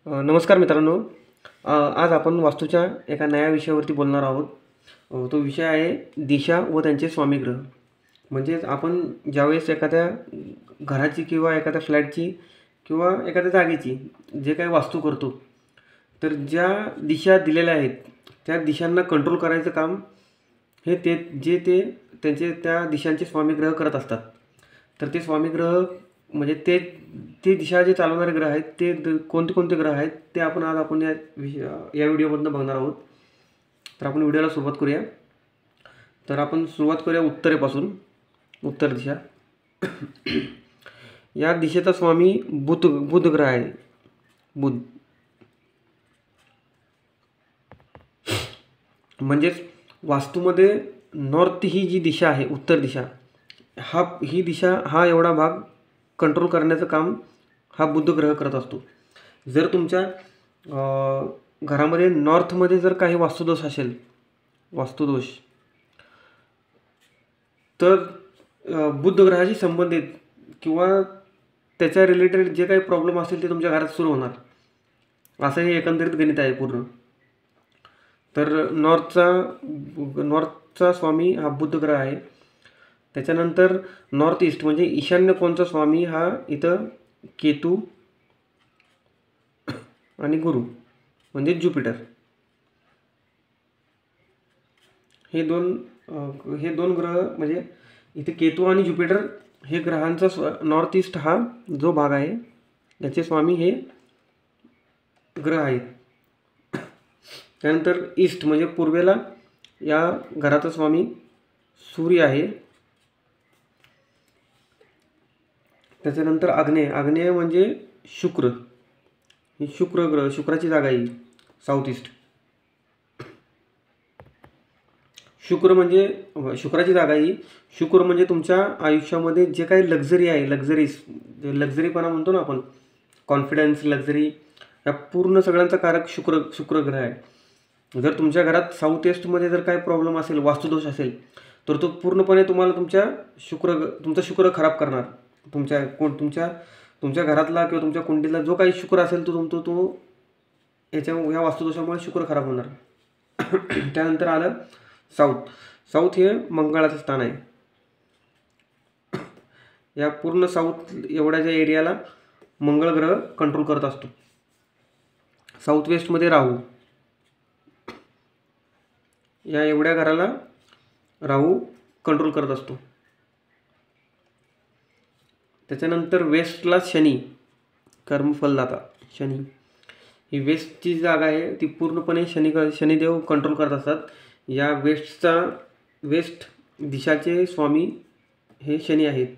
नमस्कार मित्रांनो. आज आपण वास्तूच्या एका नव्या विषयावरती बोलणार आहोत. तो विषय आहे दिशा व त्यांचे स्वामीग्रह. म्हणजेच आपण ज्यावेळेस एखाद्या घराची किंवा एखाद्या फ्लॅटची किंवा एखाद्या जागेची जे काही वास्तू करतो, तर ज्या दिशा दिलेल्या आहेत त्या दिशांना कंट्रोल करायचं काम हे त्यांचे त्या दिशांचे स्वामीग्रह करत असतात. तर ते स्वामीग्रह म्हणजे ते दिशा जे चालवणारे ग्रह आहेत ते कोणते कोणते ग्रह आहेत ते आपण या व्हिडिओमधून बघणार आहोत. तर आपण व्हिडिओला सुरुवात करूया. तर आपण सुरुवात करूया उत्तरेपासून. उत्तर दिशा. या दिशेचा स्वामी बुध ग्रह आहे. बुध म्हणजेच वास्तूमध्ये नॉर्थ ही जी दिशा आहे, उत्तर दिशा, ही दिशा हा एवढा भाग कंट्रोल करण्याचं काम हा बुध ग्रह करत असतो. जर तुमच्या घरामध्ये नॉर्थमध्ये जर काही वास्तुदोष असेल, तर बुध ग्रहाशी संबंधित किंवा त्याच्या रिलेटेड जे काही प्रॉब्लेम असतील ते तुमच्या घरात सुरू होणार, असं हे एकंदरीत गणित आहे पूर्ण. तर नॉर्थचा स्वामी हा बुध ग्रह आहे. त्याच्यानंतर नॉर्थ ईस्ट म्हणजे ईशान्य कोणचा स्वामी हा इथं केतू आणि गुरु म्हणजे ज्युपिटर. हे दोन ग्रह म्हणजे इथे केतू आणि ज्युपिटर हे ग्रहांचा नॉर्थ ईस्ट हा जो भाग आहे याचे स्वामी हे ग्रह आहेत. त्यानंतर ईस्ट म्हणजे पूर्वेला या घराचा स्वामी सूर्य आहे. त्याच्यानंतर आग्नेय म्हणजे शुक्र. ही ग्रह, शुक्राची जागा आहे साऊथ ईस्ट. शुक्राची जागा ही. शुक्र म्हणजे तुमच्या आयुष्यामध्ये जे काही लक्झरी आहे, लक्झरीपणा म्हणतो ना आपण, कॉन्फिडन्स, लक्झरी, या पूर्ण सगळ्यांचा कारक शुक्र ग्रह आहे. जर तुमच्या घरात साऊथ ईस्टमध्ये जर काही प्रॉब्लेम असेल, वास्तुदोष असेल, तर तो पूर्णपणे तुम्हाला तुमचा शुक्र खराब करणार. तुमच्या घरातला किंवा तुमच्या कुंडीला जो काही शुक्र असेल तो ह्या वास्तुदोषामुळे शुक्र खराब होणार. त्यानंतर आलं साऊथ हे मंगळाचं स्थान आहे. या पूर्ण साऊथ एवढ्या ज्या एरियाला मंगळ ग्रह कंट्रोल करत असतो. साऊथ वेस्टमध्ये राहू, या एवढ्या घराला राहू कंट्रोल करत असतो. त्याच्यानंतर वेस्टला शनी, कर्मफलदाता शनी. ही वेस्टची जागा आहे, ती पूर्णपणे शनिदेव कंट्रोल करत असतात. या वेस्ट दिशाचे स्वामी हे शनी आहेत.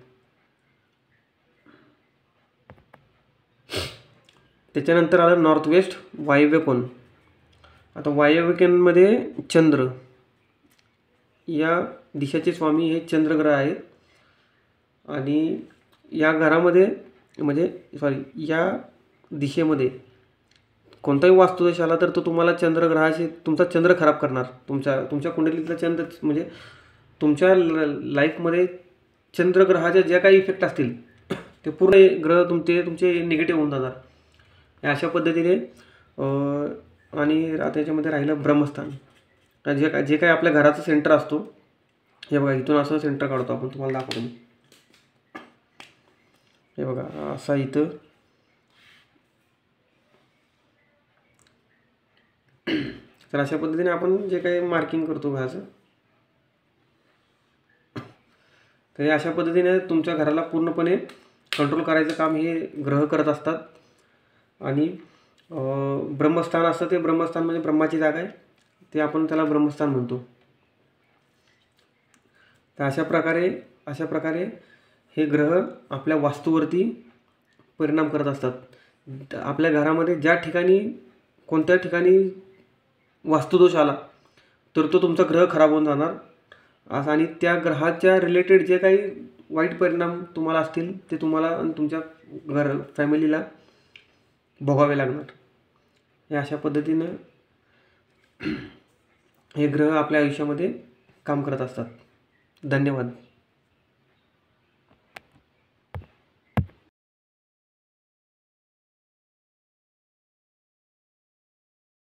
त्याच्यानंतर आलं नॉर्थ वेस्ट, वायव्य कोन. आता वायव्य कोनमध्ये चंद्र, या दिशाचे स्वामी हे चंद्रग्रह आहेत. आणि या घरामध्ये या दिशेमध्ये कोणताही वास्तुदोष आला तर तो तुम्हाला तुमचा चंद्र खराब करणार. तुमच्या कुंडलीतला चंद्र म्हणजे तुमच्या लाईफमध्ये चंद्रग्रहाच्या ज्या काही इफेक्ट असतील ते पूर्ण ग्रह तुमचे निगेटिव्ह होऊन जाणार. अशा पद्धतीने. आणि त्याच्यामध्ये राहिलं ब्रह्मस्थान. जे काही आपल्या घराचं सेंटर असतो, हे बघा, इथून असं सेंटर काढतो आपण, तुम्हाला दाखवतो मी. हे बघा, असा इथं तर अशा पद्धतीने आपण जे काही मार्किंग करतो घराचं, तर अशा पद्धतीने तुमच्या घराला पूर्णपणे कंट्रोल करायचं काम हे ग्रह करत असतात. आणि ब्रह्मस्थान असतं, ते ब्रह्मस्थान म्हणजे ब्रह्माची जागा आहे, ते आपण त्याला ब्रह्मस्थान म्हणतो. तर अशा प्रकारे हे ग्रह आपल्या वास्तूवरती परिणाम करत असतात. आपल्या घरामध्ये कोणत्या ठिकाणी वास्तुदोष आला तर तो तुमचा ग्रह खराब होऊन जाणार. आणि त्या ग्रहाच्या रिलेटेड जे काही वाईट परिणाम तुम्हाला असतील ते तुम्हाला आणि तुमच्या फॅमिलीला भोगावे लागणार. हे अशा पद्धतीनं हे ग्रह आपल्या आयुष्यामध्ये काम करत असतात. धन्यवाद.